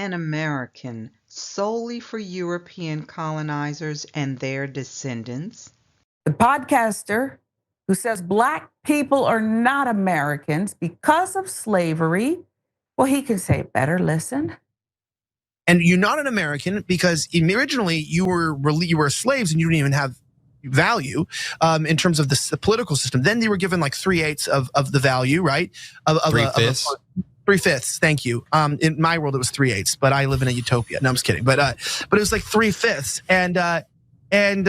an American solely for European colonizers and their descendants? The podcaster who says Black people are not Americans because of slavery, well, he can say better listen. And you're not an American because originally you were slaves and you didn't even have value in terms of the political system. Then they were given like 3/8 of the value, right? Of 3/5. 3/5. Thank you. In my world, it was 3/8, but I live in a utopia. No, I'm just kidding. But it was like 3/5, and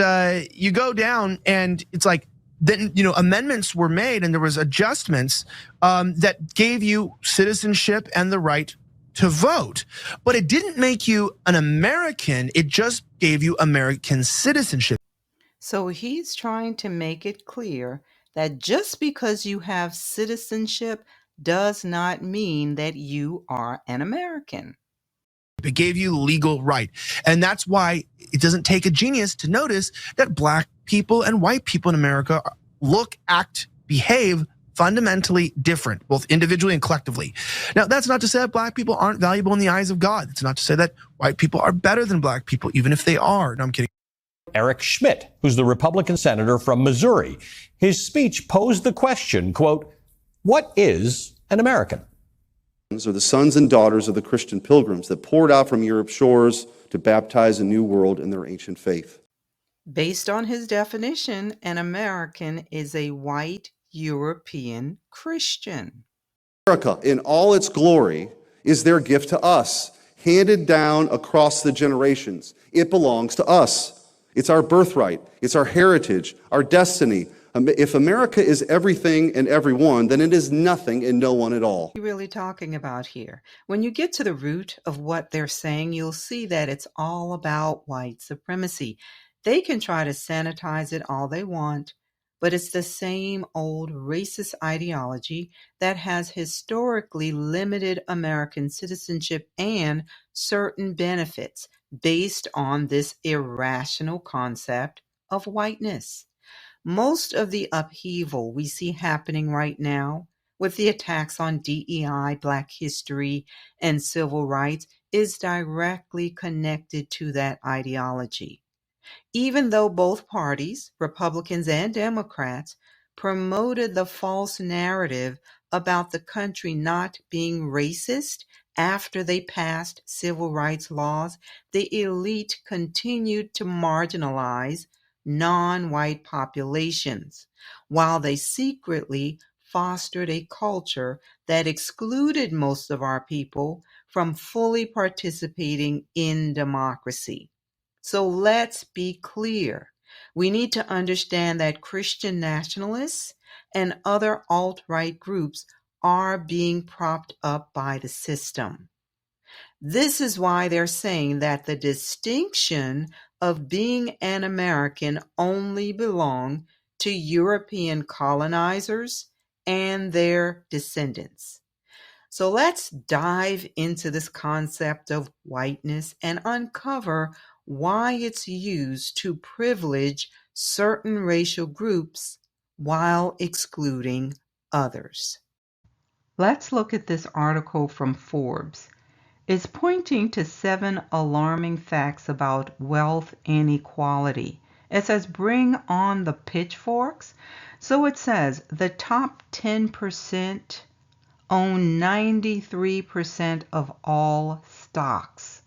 you go down, and it's like then amendments were made, and there was adjustments that gave you citizenship and the right to vote, but it didn't make you an American. It just gave you American citizenship. So he's trying to make it clear that just because you have citizenship does not mean that you are an American. It gave you legal right. And that's why it doesn't take a genius to notice that Black people and white people in America look, act, behave fundamentally different, both individually and collectively. Now, that's not to say that Black people aren't valuable in the eyes of God. It's not to say that white people are better than Black people, even if they are. No, I'm kidding. Eric Schmidt, who's the Republican senator from Missouri. His speech posed the question, quote, what is an American? Are the sons and daughters of the Christian pilgrims that poured out from Europe's shores to baptize a new world in their ancient faith. Based on his definition, an American is a white European Christian. America, in all its glory, is their gift to us, handed down across the generations. It belongs to us. It's our birthright. It's our heritage, our destiny. If America is everything and everyone, then it is nothing and no one at all. What are you really talking about here? When you get to the root of what they're saying, you'll see that it's all about white supremacy. They can try to sanitize it all they want, but it's the same old racist ideology that has historically limited American citizenship and certain benefits based on this irrational concept of whiteness. Most of the upheaval we see happening right now with the attacks on DEI, Black history, and civil rights is directly connected to that ideology. Even though both parties, Republicans and Democrats, promoted the false narrative about the country not being racist after they passed civil rights laws, the elite continued to marginalize non-white populations, while they secretly fostered a culture that excluded most of our people from fully participating in democracy. So let's be clear. We need to understand that Christian nationalists and other alt-right groups are being propped up by the system. This is why they're saying that the distinction of being an American only belong to European colonizers and their descendants. So let's dive into this concept of whiteness and uncover why it's used to privilege certain racial groups while excluding others. Let's look at this article from Forbes. It's pointing to 7 alarming facts about wealth inequality. It says, bring on the pitchforks. So it says the top 10% own 93% of all stocks.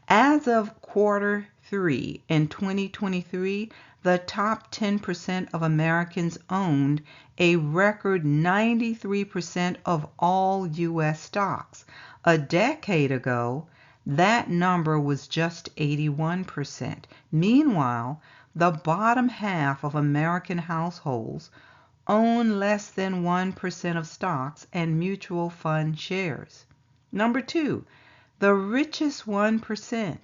As of quarter 3 in 2023, the top 10% of Americans owned a record 93% of all U.S. stocks. A decade ago, that number was just 81%. Meanwhile, the bottom half of American households own less than 1% of stocks and mutual fund shares. Number 2, the richest 1%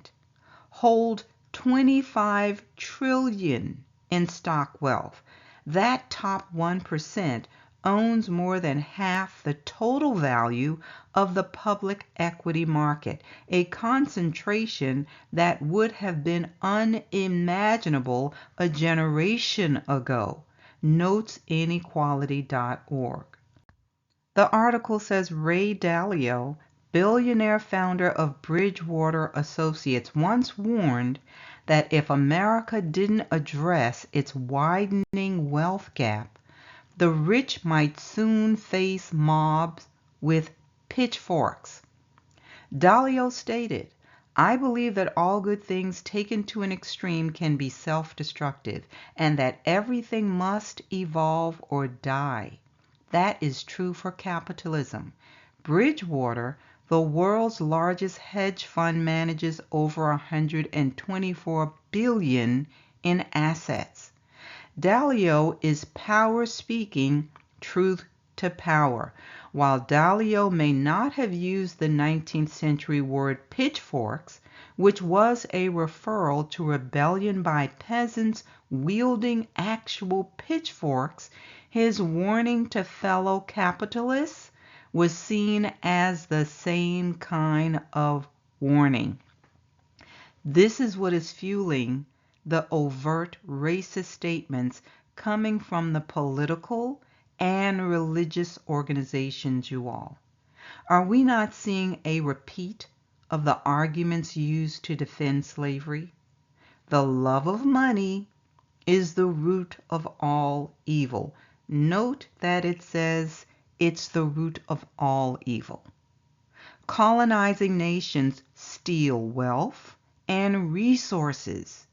hold 25 trillion in stock wealth. That top 1% owns more than half the total value of the public equity market, a concentration that would have been unimaginable a generation ago, notes inequality.org. The article says Ray Dalio, billionaire founder of Bridgewater Associates, once warned that if America didn't address its widening wealth gap, the rich might soon face mobs with pitchforks. Dalio stated, "I believe that all good things taken to an extreme can be self-destructive, and that everything must evolve or die. That is true for capitalism." Bridgewater, the world's largest hedge fund, manages over $124 billion in assets. Dalio is power speaking truth to power. While Dalio may not have used the 19th century word pitchforks, which was a referral to rebellion by peasants wielding actual pitchforks, his warning to fellow capitalists was seen as the same kind of warning. This is what is fueling the overt racist statements coming from the political and religious organizations, you all. Are we not seeing a repeat of the arguments used to defend slavery? The love of money is the root of all evil. Note that it says it's the root of all evil. Colonizing nations steal wealth and resources,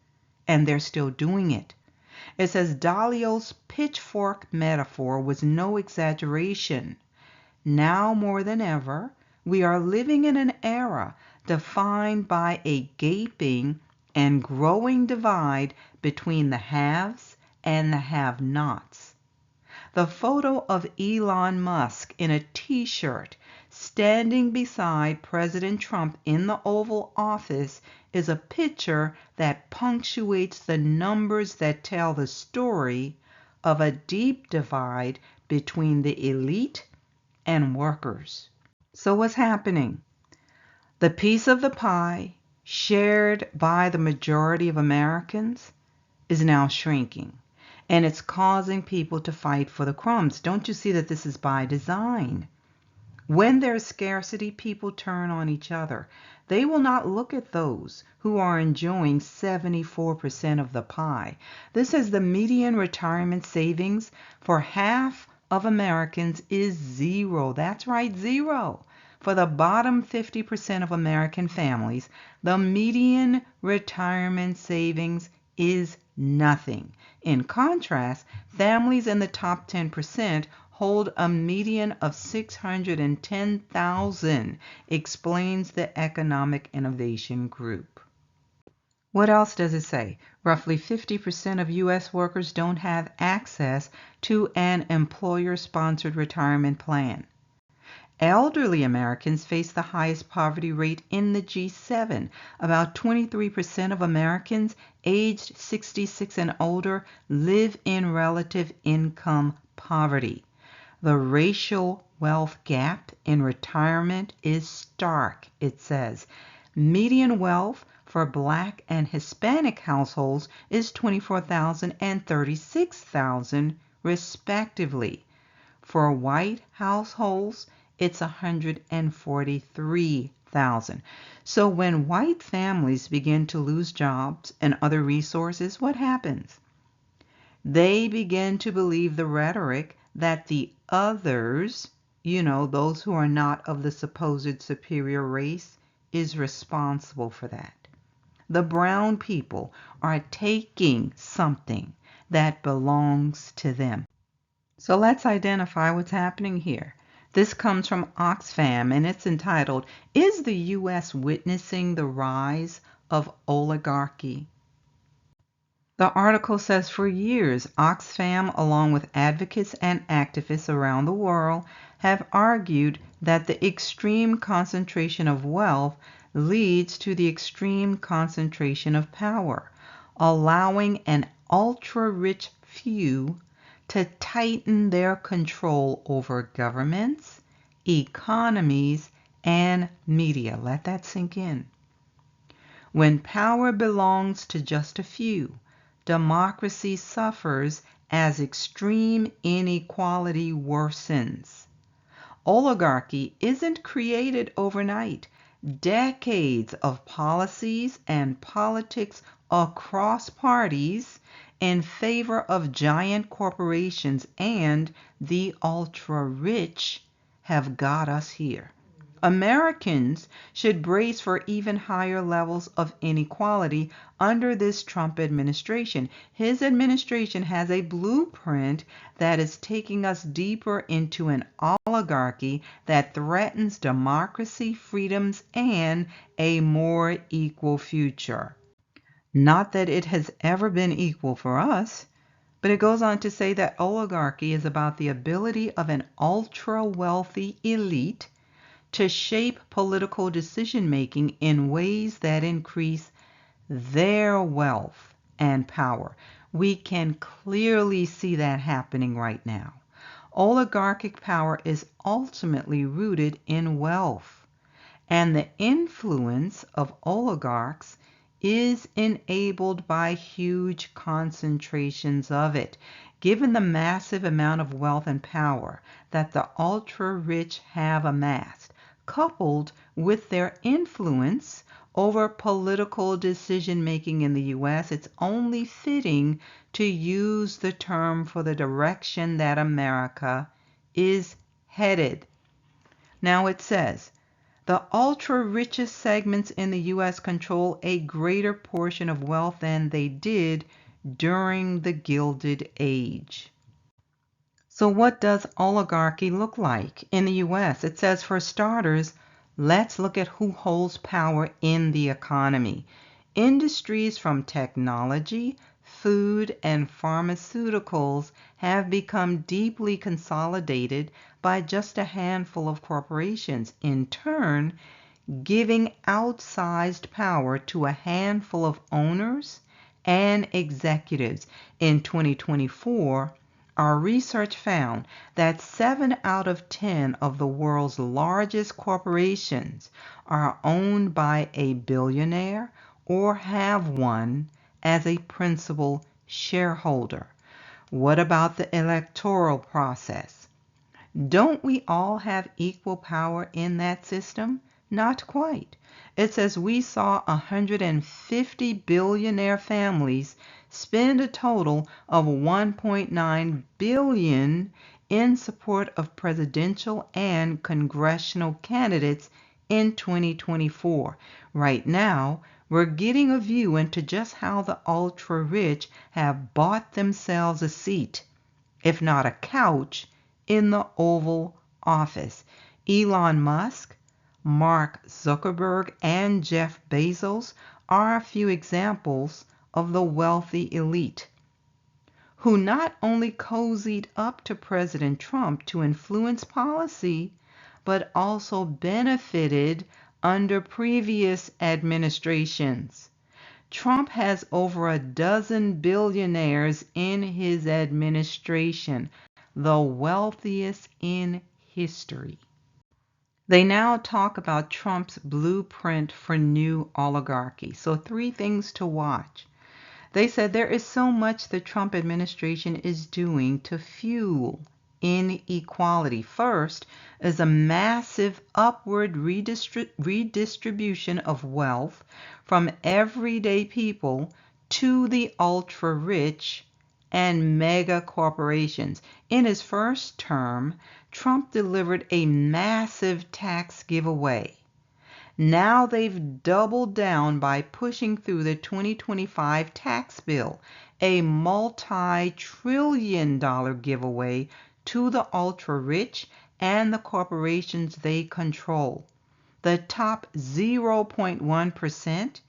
and they're still doing it. It says Dalio's pitchfork metaphor was no exaggeration. Now more than ever, we are living in an era defined by a gaping and growing divide between the haves and the have-nots. The photo of Elon Musk in a t-shirt standing beside President Trump in the Oval Office is a picture that punctuates the numbers that tell the story of a deep divide between the elite and workers. So what's happening? The piece of the pie shared by the majority of Americans is now shrinking, and it's causing people to fight for the crumbs. Don't you see that this is by design? When there's scarcity, people turn on each other. They will not look at those who are enjoying 74% of the pie. This is the median retirement savings for half of Americans is zero. That's right, zero. For the bottom 50% of American families, the median retirement savings is nothing. In contrast, families in the top 10% hold a median of $610,000, explains the Economic Innovation Group. What else does it say? Roughly 50% of U.S. workers don't have access to an employer-sponsored retirement plan. Elderly Americans face the highest poverty rate in the G7. About 23% of Americans aged 66 and older live in relative income poverty. The racial wealth gap in retirement is stark, it says. Median wealth for Black and Hispanic households is $24,000 and $36,000 respectively. For white households, it's $143,000. So when white families begin to lose jobs and other resources, what happens? They begin to believe the rhetoric that the others, those who are not of the supposed superior race, is responsible for that. The brown people are taking something that belongs to them. So let's identify what's happening here. This comes from Oxfam, and it's entitled, "Is the U.S. Witnessing the Rise of Oligarchy?" The article says for years, Oxfam, along with advocates and activists around the world, have argued that the extreme concentration of wealth leads to the extreme concentration of power, allowing an ultra-rich few to tighten their control over governments, economies, and media. Let that sink in. When power belongs to just a few, democracy suffers as extreme inequality worsens. Oligarchy isn't created overnight. Decades of policies and politics across parties in favor of giant corporations and the ultra-rich have got us here. Americans should brace for even higher levels of inequality under this Trump administration. His administration has a blueprint that is taking us deeper into an oligarchy that threatens democracy, freedoms, and a more equal future. Not that it has ever been equal for us, but it goes on to say that oligarchy is about the ability of an ultra-wealthy elite to shape political decision-making in ways that increase their wealth and power. We can clearly see that happening right now. Oligarchic power is ultimately rooted in wealth, and the influence of oligarchs is enabled by huge concentrations of it. Given the massive amount of wealth and power that the ultra-rich have amassed, coupled with their influence over political decision-making in the U.S., it's only fitting to use the term for the direction that America is headed. Now it says, the ultra-richest segments in the U.S. control a greater portion of wealth than they did during the Gilded Age. So what does oligarchy look like in the U.S.? It says, for starters, let's look at who holds power in the economy. Industries from technology, food, and pharmaceuticals have become deeply consolidated by just a handful of corporations, in turn giving outsized power to a handful of owners and executives. In 2024, our research found that 7 out of 10 of the world's largest corporations are owned by a billionaire or have one as a principal shareholder. What about the electoral process? Don't we all have equal power in that system? Not quite. It says we saw 150 billionaire families spend a total of $1.9 billion in support of presidential and congressional candidates in 2024. Right now, we're getting a view into just how the ultra-rich have bought themselves a seat, if not a couch, in the Oval Office. Elon Musk, Mark Zuckerberg, and Jeff Bezos are a few examples of the wealthy elite who not only cozied up to President Trump to influence policy, but also benefited under previous administrations. Trump has over a dozen billionaires in his administration, the wealthiest in history. They now talk about Trump's blueprint for new oligarchy. So 3 things to watch. They said there is so much the Trump administration is doing to fuel inequality. First is a massive upward redistribution of wealth from everyday people to the ultra-rich and mega corporations. In his first term, Trump delivered a massive tax giveaway. Now they've doubled down by pushing through the 2025 tax bill, a multi-trillion-dollar giveaway to the ultra-rich and the corporations they control. The top 0.1%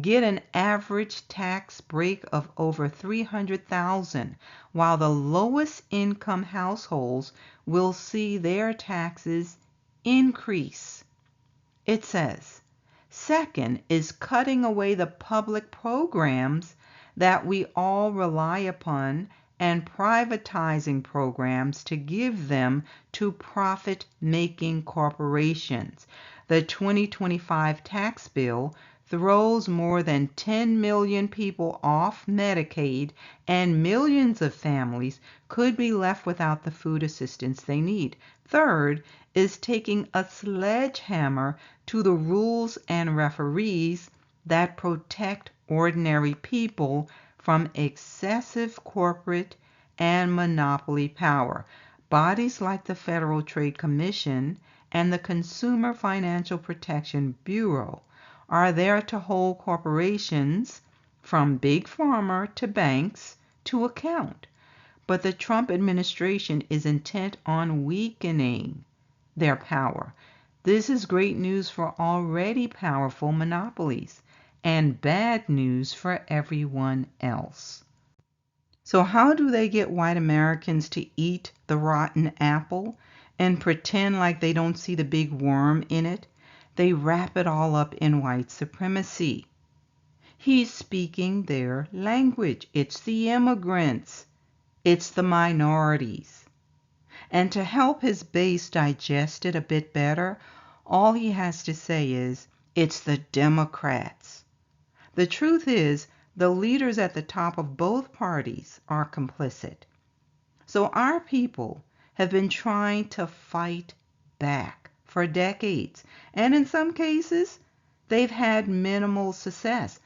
get an average tax break of over $300,000, while the lowest income households will see their taxes increase. It says, second is cutting away the public programs that we all rely upon and privatizing programs to give them to profit-making corporations. The 2025 tax bill throws more than 10 million people off Medicaid, and millions of families could be left without the food assistance they need. Third is taking a sledgehammer to the rules and referees that protect ordinary people from excessive corporate and monopoly power. Bodies like the Federal Trade Commission and the Consumer Financial Protection Bureau are there to hold corporations, from big pharma to banks, to account. But the Trump administration is intent on weakening their power. This is great news for already powerful monopolies and bad news for everyone else. So how do they get white Americans to eat the rotten apple and pretend like they don't see the big worm in it? They wrap it all up in white supremacy. He's speaking their language. It's the immigrants. It's the minorities. And to help his base digest it a bit better, all he has to say is, it's the Democrats. The truth is, the leaders at the top of both parties are complicit. So our people have been trying to fight back for decades, and in some cases, they've had minimal success.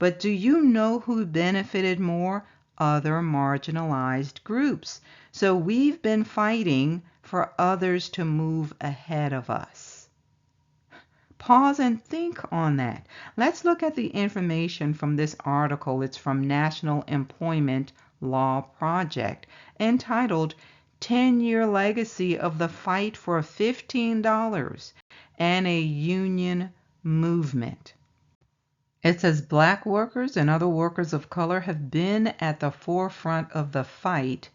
But do you know who benefited more? Other marginalized groups. So we've been fighting for others to move ahead of us. Pause and think on that. Let's look at the information from this article. It's from National Employment Law Project, entitled 10-Year Legacy of the Fight for $15 and a Union Movement. It says black workers and other workers of color have been at the forefront of the fight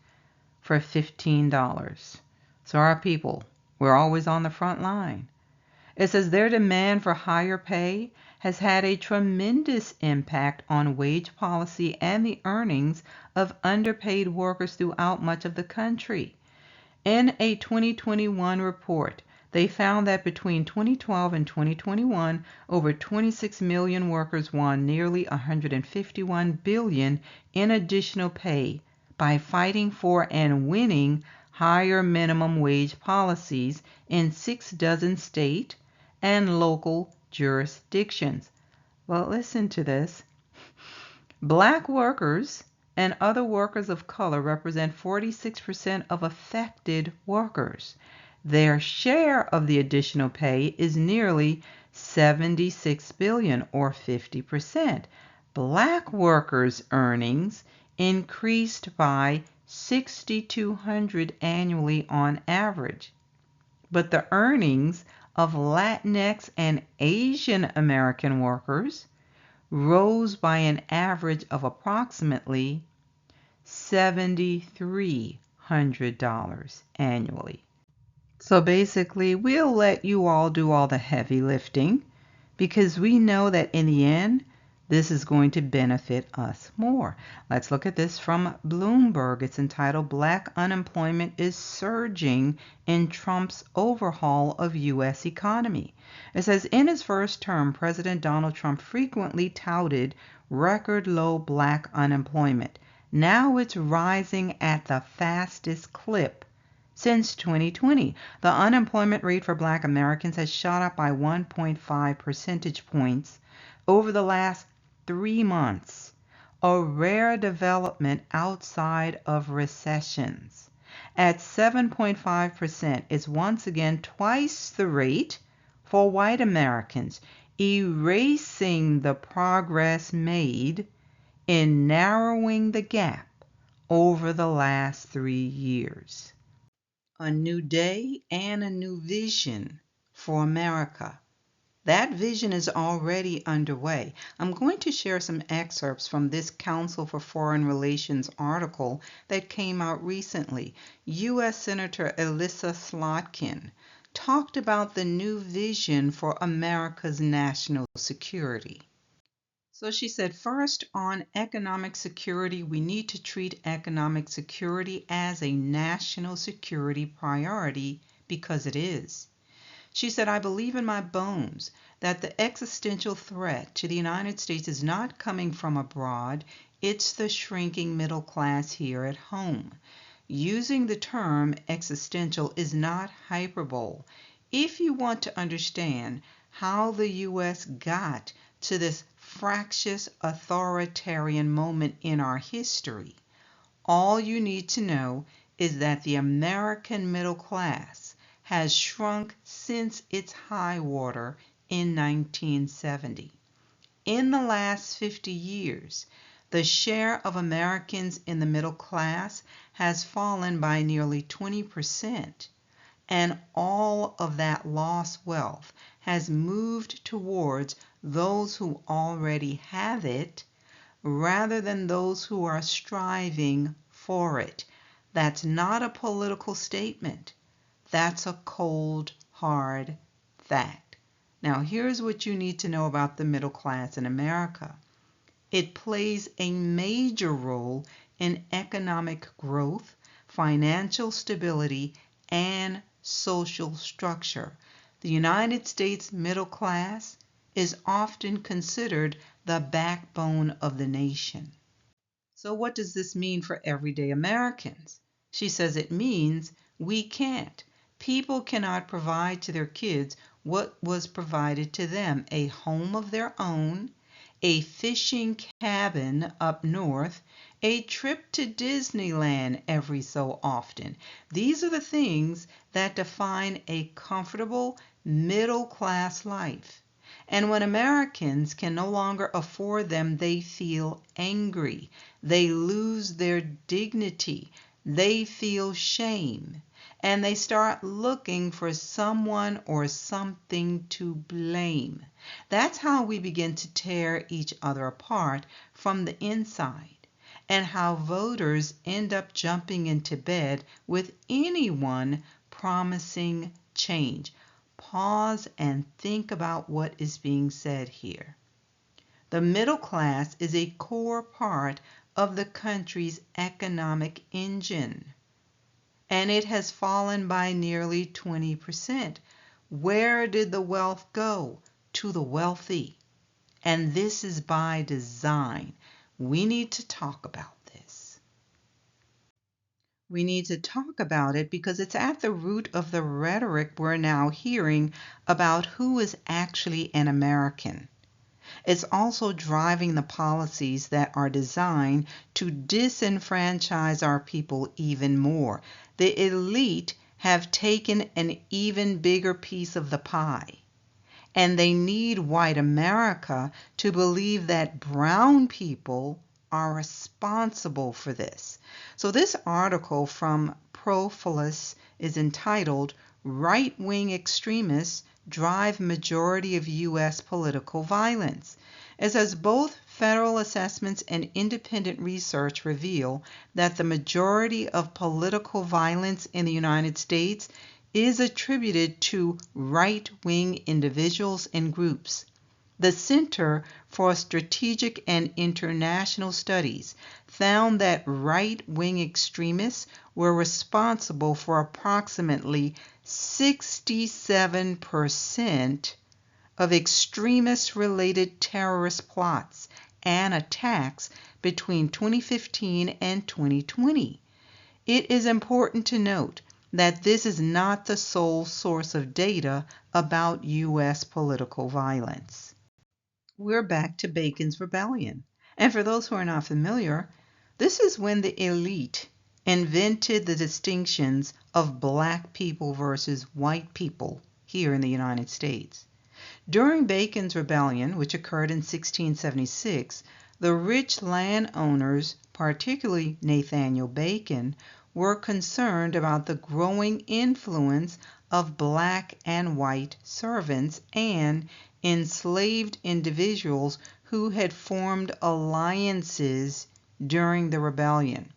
for $15. So our people, we're always on the front line. It says their demand for higher pay has had a tremendous impact on wage policy and the earnings of underpaid workers throughout much of the country. In a 2021 report, they found that between 2012 and 2021, over 26 million workers won nearly $151 billion in additional pay by fighting for and winning higher minimum wage policies in 6 dozen state and local jurisdictions. Well, listen to this. Black workers and other workers of color represent 46% of affected workers. Their share of the additional pay is nearly $76 billion, or 50%. Black workers' earnings increased by $6,200 annually on average. But the earnings of Latinx and Asian American workers rose by an average of approximately $7,300 annually. So basically, we'll let you all do all the heavy lifting because we know that in the end, this is going to benefit us more. Let's look at this from Bloomberg. It's entitled Black Unemployment is Surging in Trump's Overhaul of U.S. Economy. It says in his first term, President Donald Trump frequently touted record low black unemployment. Now it's rising at the fastest clip since 2020. The unemployment rate for black Americans has shot up by 1.5 percentage points over the last 3 months, a rare development outside of recessions. At 7.5% is once again twice the rate for white Americans, erasing the progress made in narrowing the gap over the last 3 years. A new day and a new vision for America. That vision is already underway. I'm going to share some excerpts from this Council for Foreign Relations article that came out recently. U.S. Senator Elissa Slotkin talked about the new vision for America's national security. So she said, first, on economic security, we need to treat economic security as a national security priority because it is. She said, I believe in my bones that the existential threat to the United States is not coming from abroad, it's the shrinking middle class here at home. Using the term existential is not hyperbole. If you want to understand how the U.S. got to this fractious authoritarian moment in our history, all you need to know is that the American middle class has shrunk since its high water in 1970. In the last 50 years, the share of Americans in the middle class has fallen by nearly 20%, and all of that lost wealth has moved towards those who already have it rather than those who are striving for it. That's not a political statement. That's a cold, hard fact. Now, here's what you need to know about the middle class in America. It plays a major role in economic growth, financial stability, and social structure. The United States middle class is often considered the backbone of the nation. So what does this mean for everyday Americans? She says it means we can't. People cannot provide to their kids what was provided to them, a home of their own, a fishing cabin up north, a trip to Disneyland every so often. These are the things that define a comfortable middle class life. And when Americans can no longer afford them, they feel angry. They lose their dignity. They feel shame. And they start looking for someone or something to blame. That's how we begin to tear each other apart from the inside, and how voters end up jumping into bed with anyone promising change. Pause and think about what is being said here. The middle class is a core part of the country's economic engine, and it has fallen by nearly 20%. Where did the wealth go? To the wealthy. And this is by design. We need to talk about this. We need to talk about it because it's at the root of the rhetoric we're now hearing about who is actually an American. It's also driving the policies that are designed to disenfranchise our people even more. The elite have taken an even bigger piece of the pie, and they need white America to believe that brown people are responsible for this. So this article from Profilus is entitled Right-Wing Extremists Drive Majority of U.S. Political Violence. It says both federal assessments and independent research reveal that the majority of political violence in the United States is attributed to right-wing individuals and groups. The Center for Strategic and International Studies found that right-wing extremists were responsible for approximately 67% of extremist-related terrorist plots and attacks between 2015 and 2020. It is important to note that this is not the sole source of data about U.S. political violence. We're back to Bacon's Rebellion. And for those who are not familiar, this is when the elite invented the distinctions of black people versus white people here in the United States. During Bacon's Rebellion, which occurred in 1676, the rich landowners, particularly Nathaniel Bacon, were concerned about the growing influence of black and white servants and enslaved individuals who had formed alliances during the rebellion.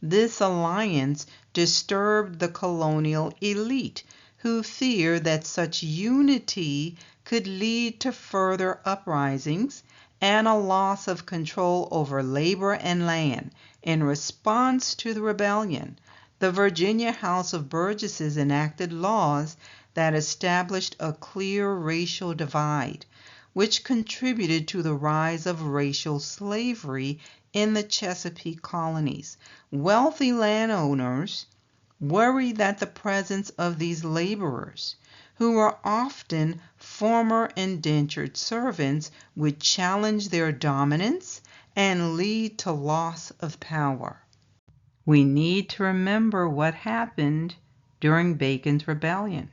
This alliance disturbed the colonial elite, who feared that such unity could lead to further uprisings and a loss of control over labor and land. In response to the rebellion, the Virginia House of Burgesses enacted laws that established a clear racial divide, which contributed to the rise of racial slavery in the Chesapeake colonies. Wealthy landowners worried that the presence of these laborers, who were often former indentured servants, would challenge their dominance and lead to loss of power. We need to remember what happened during Bacon's Rebellion.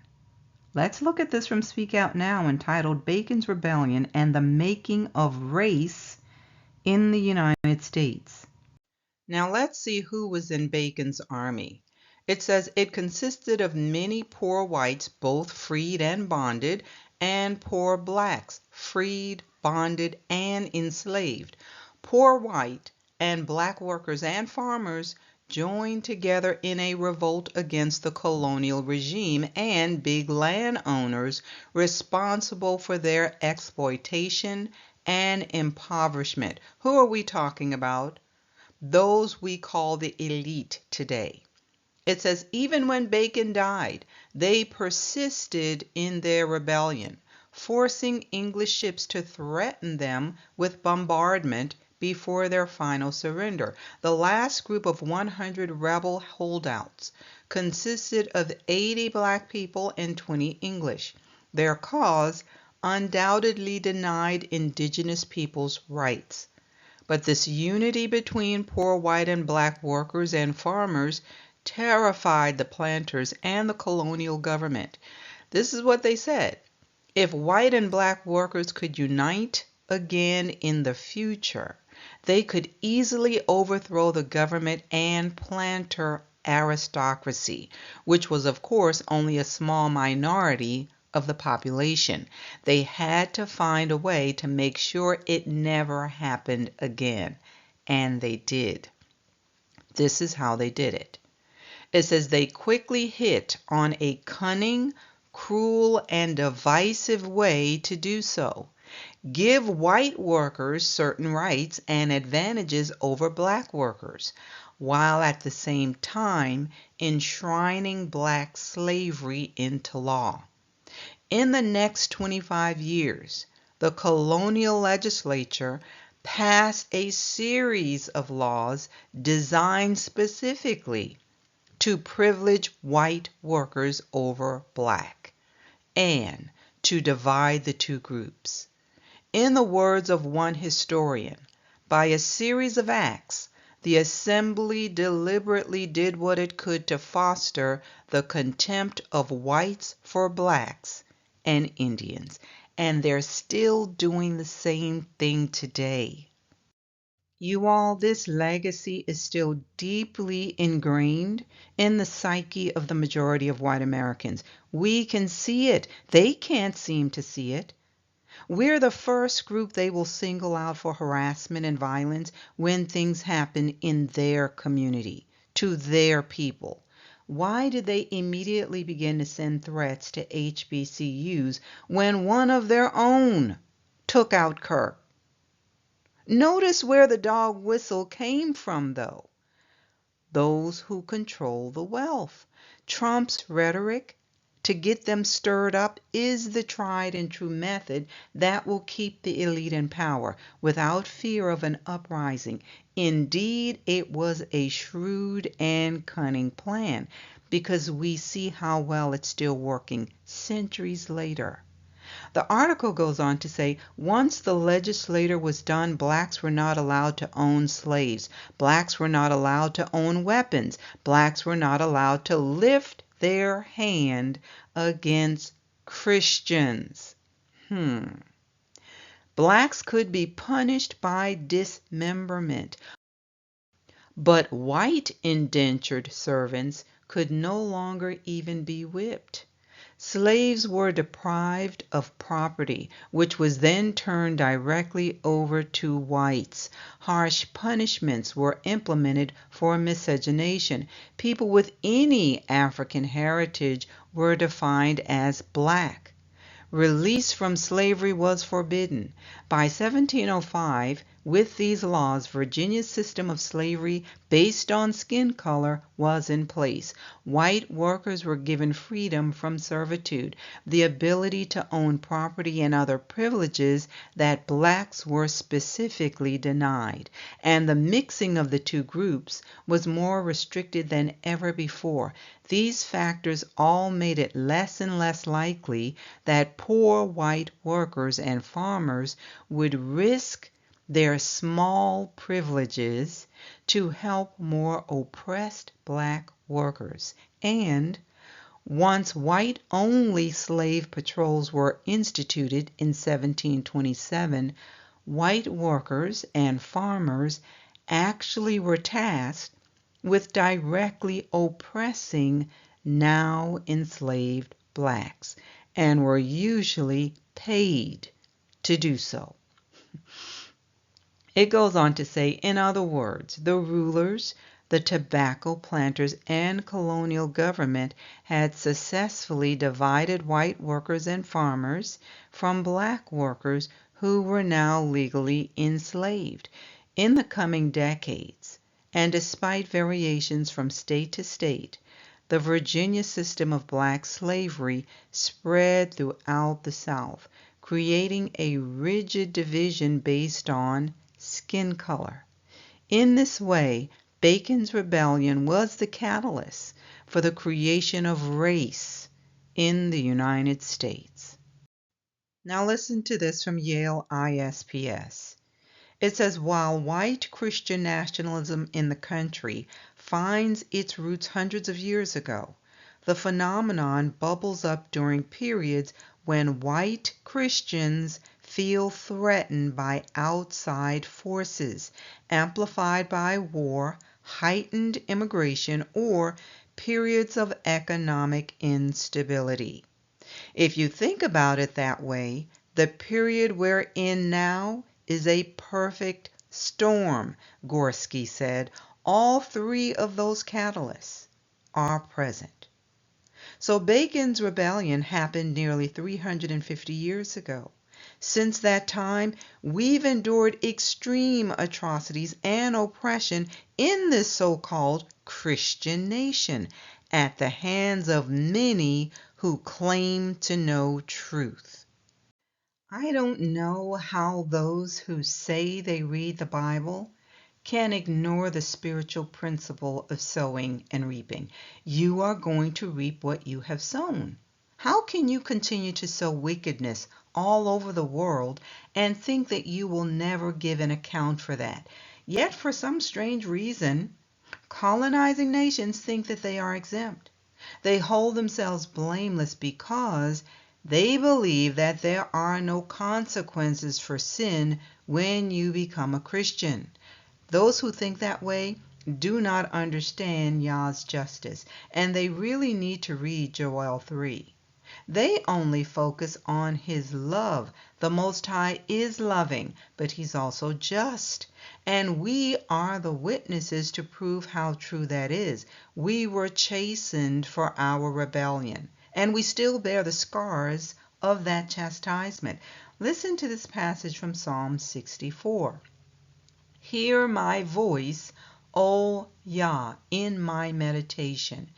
Let's look at this from Speak Out Now, entitled Bacon's Rebellion and the Making of Race in the United States. Now let's see who was in Bacon's army. It says it consisted of many poor whites, both freed and bonded, and poor blacks, freed, bonded, and enslaved. Poor white and black workers and farmers joined together in a revolt against the colonial regime and big landowners responsible for their exploitation and impoverishment. Who are we talking about? Those we call the elite today. It says even when Bacon died, they persisted in their rebellion, forcing English ships to threaten them with bombardment before their final surrender. The last group of 100 rebel holdouts consisted of 80 black people and 20 English. Their cause undoubtedly denied indigenous peoples' rights. But this unity between poor white and black workers and farmers terrified the planters and the colonial government. This is what they said: if white and black workers could unite again in the future, they could easily overthrow the government and planter aristocracy, which was of course only a small minority of the population. They had to find a way to make sure it never happened again, and they did. This is how they did it. It says they quickly hit on a cunning, cruel, and divisive way to do so. Give white workers certain rights and advantages over black workers, while at the same time enshrining black slavery into law. In the next 25 years, the colonial legislature passed a series of laws designed specifically to privilege white workers over black and to divide the two groups. In the words of one historian, by a series of acts, the assembly deliberately did what it could to foster the contempt of whites for blacks and Indians, and they're still doing the same thing today. You all, this legacy is still deeply ingrained in the psyche of the majority of white Americans. We can see it. They can't seem to see it. We're the first group they will single out for harassment and violence when things happen in their community, to their people. Why did they immediately begin to send threats to HBCUs when one of their own took out Kirk? Notice where the dog whistle came from, though. Those who control the wealth. Trump's rhetoric to get them stirred up is the tried and true method that will keep the elite in power without fear of an uprising. Indeed, it was a shrewd and cunning plan, because we see how well it's still working centuries later. The article goes on to say, once the legislature was done, blacks were not allowed to own slaves. Blacks were not allowed to own weapons. Blacks were not allowed to lift their hand against Christians. Blacks could be punished by dismemberment, but white indentured servants could no longer even be whipped. Slaves were deprived of property, which was then turned directly over to whites. Harsh punishments were implemented for miscegenation. People with any African heritage were defined as black. Release from slavery was forbidden. By 1705, With these laws, Virginia's system of slavery based on skin color was in place. White workers were given freedom from servitude, the ability to own property and other privileges that blacks were specifically denied. And the mixing of the two groups was more restricted than ever before. These factors all made it less and less likely that poor white workers and farmers would risk their small privileges to help more oppressed black workers. And once white-only slave patrols were instituted in 1727, white workers and farmers actually were tasked with directly oppressing now enslaved blacks and were usually paid to do so. It goes on to say, in other words, the rulers, the tobacco planters, and colonial government had successfully divided white workers and farmers from black workers who were now legally enslaved. In the coming decades, and despite variations from state to state, the Virginia system of black slavery spread throughout the South, creating a rigid division based on skin color. In this way, Bacon's rebellion was the catalyst for the creation of race in the United States. Now listen to this from Yale ISPS. It says, while white Christian nationalism in the country finds its roots hundreds of years ago, the phenomenon bubbles up during periods when white Christians feel threatened by outside forces, amplified by war, heightened immigration, or periods of economic instability. If you think about it that way, the period we're in now is a perfect storm, Gorski said. All three of those catalysts are present. So Bacon's rebellion happened nearly 350 years ago. Since that time, we've endured extreme atrocities and oppression in this so-called Christian nation at the hands of many who claim to know truth. I don't know how those who say they read the Bible can ignore the spiritual principle of sowing and reaping. You are going to reap what you have sown. How can you continue to sow wickedness all over the world and think that you will never give an account for that? Yet for some strange reason, colonizing nations think that they are exempt. They hold themselves blameless because they believe that there are no consequences for sin when you become a Christian. Those who think that way do not understand Yah's justice, and they really need to read Joel 3. They only focus on his love. The Most High is loving, but he's also just. And we are the witnesses to prove how true that is. We were chastened for our rebellion, and we still bear the scars of that chastisement. Listen to this passage from Psalm 64. Hear my voice, O Yah, in my meditation.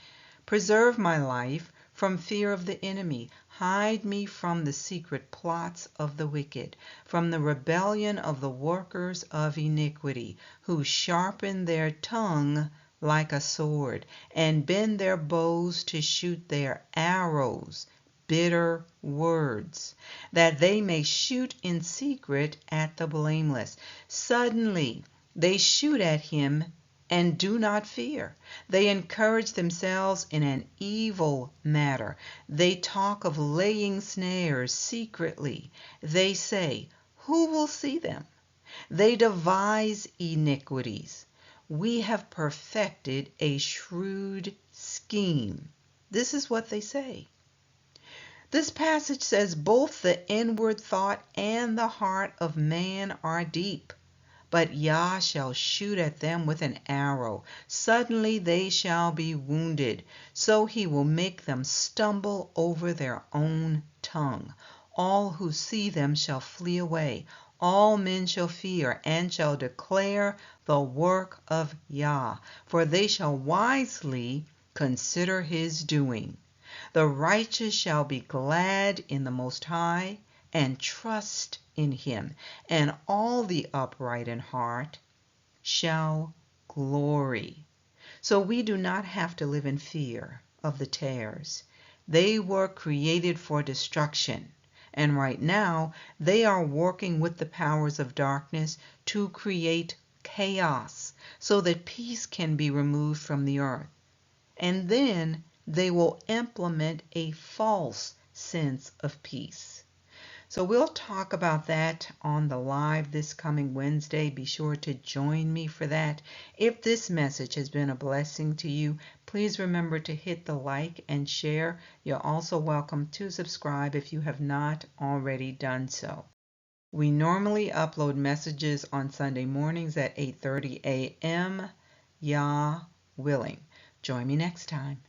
Preserve my life from fear of the enemy. Hide me from the secret plots of the wicked, from the rebellion of the workers of iniquity, who sharpen their tongue like a sword, and bend their bows to shoot their arrows, bitter words, that they may shoot in secret at the blameless. Suddenly they shoot at him and do not fear. They encourage themselves in an evil matter. They talk of laying snares secretly. They say, who will see them? They devise iniquities. We have perfected a shrewd scheme. This is what they say. This passage says both the inward thought and the heart of man are deep. But Yah shall shoot at them with an arrow. Suddenly they shall be wounded. So he will make them stumble over their own tongue. All who see them shall flee away. All men shall fear and shall declare the work of Yah, for they shall wisely consider his doing. The righteous shall be glad in the Most High and trust in him, and all the upright in heart shall glory. So we do not have to live in fear of the tares. They were created for destruction, and right now they are working with the powers of darkness to create chaos so that peace can be removed from the earth. And then they will implement a false sense of peace. So we'll talk about that on the live this coming Wednesday. Be sure to join me for that. If this message has been a blessing to you, please remember to hit the like and share. You're also welcome to subscribe if you have not already done so. We normally upload messages on Sunday mornings at 8:30 a.m. Yah willing. Join me next time.